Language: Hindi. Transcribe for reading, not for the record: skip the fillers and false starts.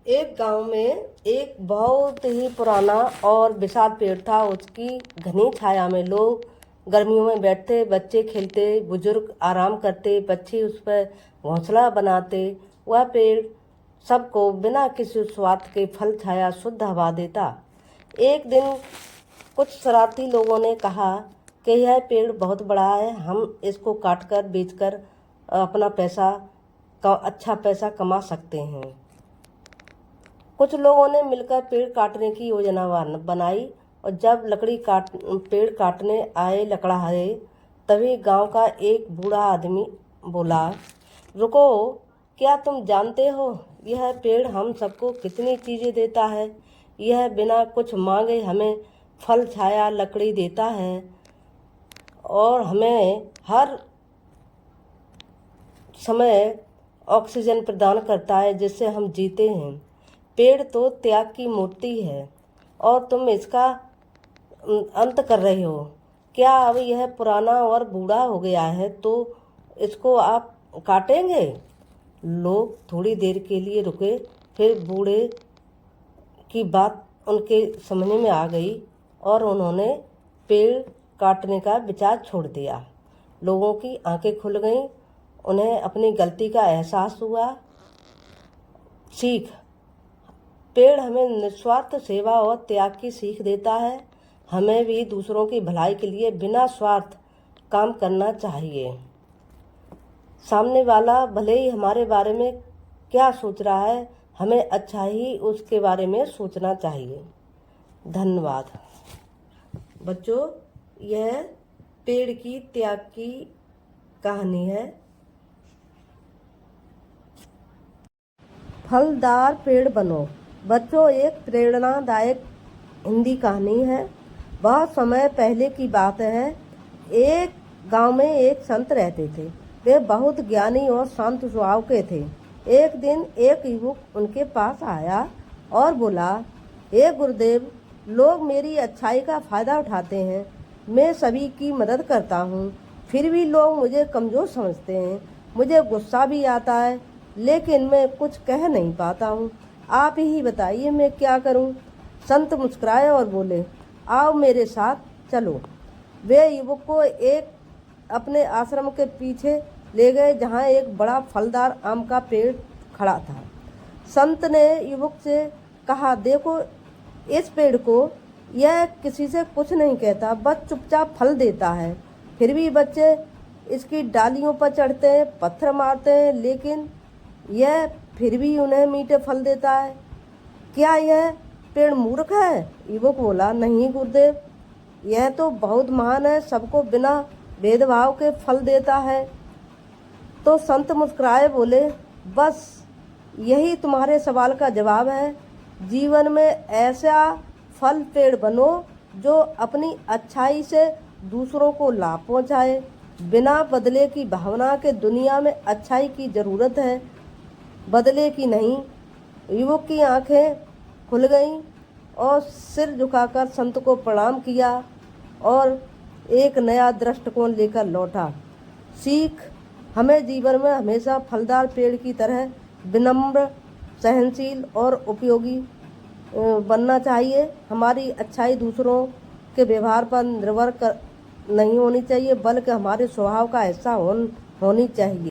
एक गांव में एक बहुत ही पुराना और विशाल पेड़ था। उसकी घनी छाया में लोग गर्मियों में बैठते, बच्चे खेलते, बुजुर्ग आराम करते, पक्षी उस पर घोंसला बनाते। वह पेड़ सबको बिना किसी स्वार्थ के फल, छाया, शुद्ध हवा देता। एक दिन कुछ शरारती लोगों ने कहा कि यह पेड़ बहुत बड़ा है, हम इसको काटकर बेचकर अपना अच्छा पैसा कमा सकते हैं। कुछ लोगों ने मिलकर पेड़ काटने की योजना बनाई और जब पेड़ काटने आए लकड़हारे, तभी गांव का एक बूढ़ा आदमी बोला, रुको, क्या तुम जानते हो यह पेड़ हम सबको कितनी चीज़ें देता है? यह बिना कुछ मांगे हमें फल, छाया, लकड़ी देता है और हमें हर समय ऑक्सीजन प्रदान करता है जिससे हम जीते हैं। पेड़ तो त्याग की मूर्ति है और तुम इसका अंत कर रहे हो। क्या अब यह पुराना और बूढ़ा हो गया है तो इसको आप काटेंगे? लोग थोड़ी देर के लिए रुके, फिर बूढ़े की बात उनके समझ में आ गई और उन्होंने पेड़ काटने का विचार छोड़ दिया। लोगों की आंखें खुल गईं, उन्हें अपनी गलती का एहसास हुआ। सीख: पेड़ हमें निस्वार्थ सेवा और त्याग की सीख देता है। हमें भी दूसरों की भलाई के लिए बिना स्वार्थ काम करना चाहिए। सामने वाला भले ही हमारे बारे में क्या सोच रहा है, हमें अच्छा ही उसके बारे में सोचना चाहिए। धन्यवाद। बच्चों, यह पेड़ की त्याग की कहानी है। फलदार पेड़ बनो। बच्चों, एक प्रेरणादायक हिंदी कहानी है। बहुत समय पहले की बात है। एक गांव में एक संत रहते थे। वे बहुत ज्ञानी और शांत स्वभाव के थे। एक दिन एक युवक उनके पास आया और बोला, हे गुरुदेव, लोग मेरी अच्छाई का फायदा उठाते हैं। मैं सभी की मदद करता हूँ, फिर भी लोग मुझे कमज़ोर समझते हैं। मुझे गुस्सा भी आता है, लेकिन मैं कुछ कह नहीं पाता हूँ। आप ही बताइए, मैं क्या करूँ? संत मुस्कुराए और बोले, आओ मेरे साथ चलो। वे युवक को अपने आश्रम के पीछे ले गए, जहाँ एक बड़ा फलदार आम का पेड़ खड़ा था। संत ने युवक से कहा, देखो इस पेड़ को, यह किसी से कुछ नहीं कहता, बस चुपचाप फल देता है। फिर भी बच्चे इसकी डालियों पर चढ़ते हैं, पत्थर मारते हैं, लेकिन यह फिर भी उन्हें मीठे फल देता है। क्या यह पेड़ मूर्ख है? युवक बोला, नहीं गुरुदेव, यह तो बहुत महान है, सबको बिना भेदभाव के फल देता है। तो संत मुस्कुराए बोले, बस यही तुम्हारे सवाल का जवाब है। जीवन में ऐसा फल पेड़ बनो जो अपनी अच्छाई से दूसरों को लाभ पहुंचाए। बिना बदले की भावना के दुनिया में अच्छाई की ज़रूरत है, बदले की नहीं। युवक की आंखें खुल गईं और सिर झुकाकर संत को प्रणाम किया और एक नया दृष्टिकोण लेकर लौटा। सीख: हमें जीवन में हमेशा फलदार पेड़ की तरह विनम्र, सहनशील और उपयोगी बनना चाहिए। हमारी अच्छाई दूसरों के व्यवहार पर निर्भर नहीं होनी चाहिए, बल्कि हमारे स्वभाव का हिस्सा होनी चाहिए।